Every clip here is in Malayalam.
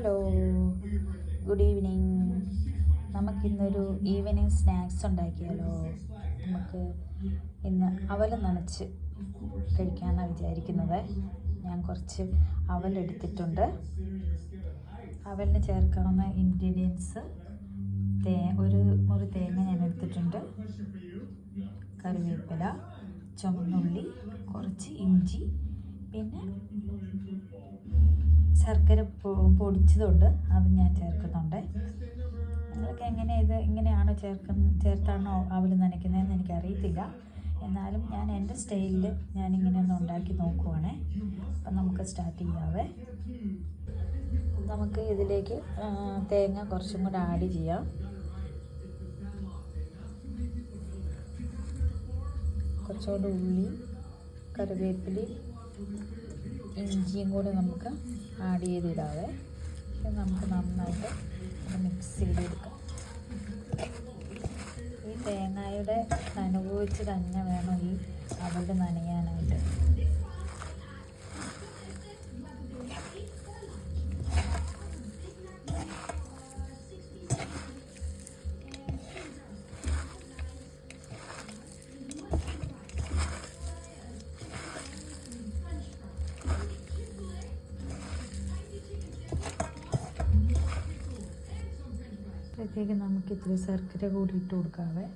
Hello, good evening. നമുക്കിന്നൊരു ഈവനിങ് സ്നാക്സ് ഉണ്ടാക്കിയാലോ? നമുക്ക് ഇന്ന് അവൽ നനച്ച് കഴിക്കാമെന്നാണ് വിചാരിക്കുന്നത്. ഞാൻ കുറച്ച് അവലെടുത്തിട്ടുണ്ട്. അവലിന് ചേർക്കാവുന്ന ഇൻഗ്രീഡിയൻസ് ഒരു മുറി തേങ്ങ ഞാൻ എടുത്തിട്ടുണ്ട്, കറിവേപ്പില, ചുവന്നുള്ളി, കുറച്ച് ഇഞ്ചി, പിന്നെ ശർക്കര പൊടിച്ചതുണ്ട്, അത് ഞാൻ ചേർക്കുന്നുണ്ട്. നിങ്ങൾക്ക് ഇങ്ങനെയാണോ ചേർത്താണോ അവൽ നനയ്ക്കുന്നതെന്ന് എനിക്കറിയത്തില്ല. എന്നാലും ഞാൻ എൻ്റെ സ്റ്റൈലിൽ ഞാനിങ്ങനെ ഒന്ന് ഉണ്ടാക്കി നോക്കുവാണേ. അപ്പം നമുക്ക് സ്റ്റാർട്ട് ചെയ്യാവേ. നമുക്ക് ഇതിലേക്ക് തേങ്ങ കുറച്ചും കൂടെ ആഡ് ചെയ്യാം. കുറച്ചുകൂടെ ഉള്ളി, കറിവേപ്പിലയും ഇഞ്ചിയും കൂടെ നമുക്ക് ആഡ് ചെയ്തിടാവേ. നമുക്ക് നന്നായിട്ട് മിക്സ് ചെയ്തെടുക്കാം. ഈ തേങ്ങയുടെ നനവ് വെച്ച് തന്നെ വേണം ഈ അവൽ നനയാനായിട്ട്. അപ്പോഴത്തേക്ക് നമുക്ക് ഇത്തിരി ശർക്കര കൂടി ഇട്ട് കൊടുക്കാവേ.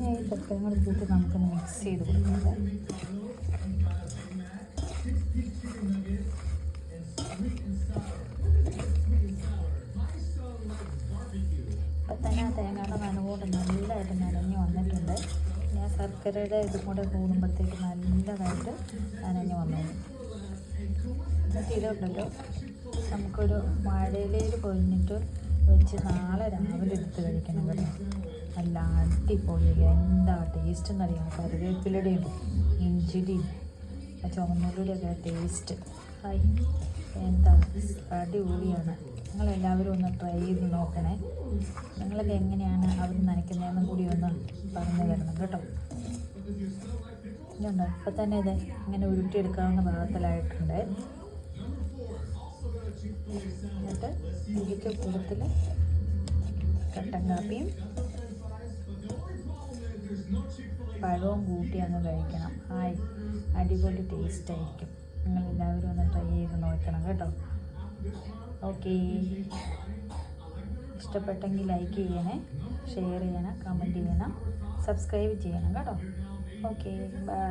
ഈ ശർക്കരയും കൂടി കൂട്ടി നമുക്കൊന്ന് മിക്സ് ചെയ്ത് കൊടുക്കാം. ഇപ്പം തന്നെ ആ തേങ്ങയുടെ നനവോട് നല്ലതായിട്ട് നനഞ്ഞ് വന്നിട്ടുണ്ട്. ഞാൻ ശർക്കരയുടെ ഇതും കൂടെ കൂടുമ്പോഴത്തേക്ക് നല്ലതായിട്ട് നനഞ്ഞ് വന്നോളൂ. എന്നിട്ട് ഇതുണ്ടല്ലോ, നമുക്കൊരു വാഴയിലയിൽ പൊതിഞ്ഞിട്ട് വെച്ച് നാളെ രാവിലെ എടുത്ത് കഴിക്കണം കേട്ടോ. നല്ല അടിപൊളിയായി. എന്താ ടേസ്റ്റ് എന്നറിയാം. കറിവേപ്പിലയുടെയും ഇഞ്ചിയുടെയും ചുവന്നുള്ളിയുടെയൊക്കെ ടേസ്റ്റ് എന്താ അടിപൊളിയാണ്. നിങ്ങളെല്ലാവരും ഒന്ന് ട്രൈ ചെയ്ത് നോക്കണേ. നിങ്ങളൊക്കെ എങ്ങനെയാണ് അവർ നനയ്ക്കുന്നതെന്നും കൂടി ഒന്ന് പറഞ്ഞു തരണം കേട്ടോ. ഇതുണ്ടോ, ഇപ്പം തന്നെ ഇത് ഇങ്ങനെ ഉരുട്ടിയെടുക്കാവുന്ന പാകത്തിലായിട്ടുണ്ട്. എന്നിട്ട് ഇതിക്ക് കൂട്ടത്തിൽ കട്ടൻ കാപ്പിയും പഴവും കൂട്ടി അങ്ങ് കഴിക്കണം. അടിപൊളി ടേസ്റ്റ് ആയിരിക്കും. നിങ്ങളെല്ലാവരും ഒന്ന് ട്രൈ ചെയ്ത് നോക്കണം കേട്ടോ. ഓക്കേ, ഇഷ്ടപ്പെട്ടെങ്കിൽ ലൈക്ക് ചെയ്യണേ, ഷെയർ ചെയ്യണം, കമൻറ്റ് ചെയ്യണം, സബ്സ്ക്രൈബ് ചെയ്യണം കേട്ടോ. Okay, by.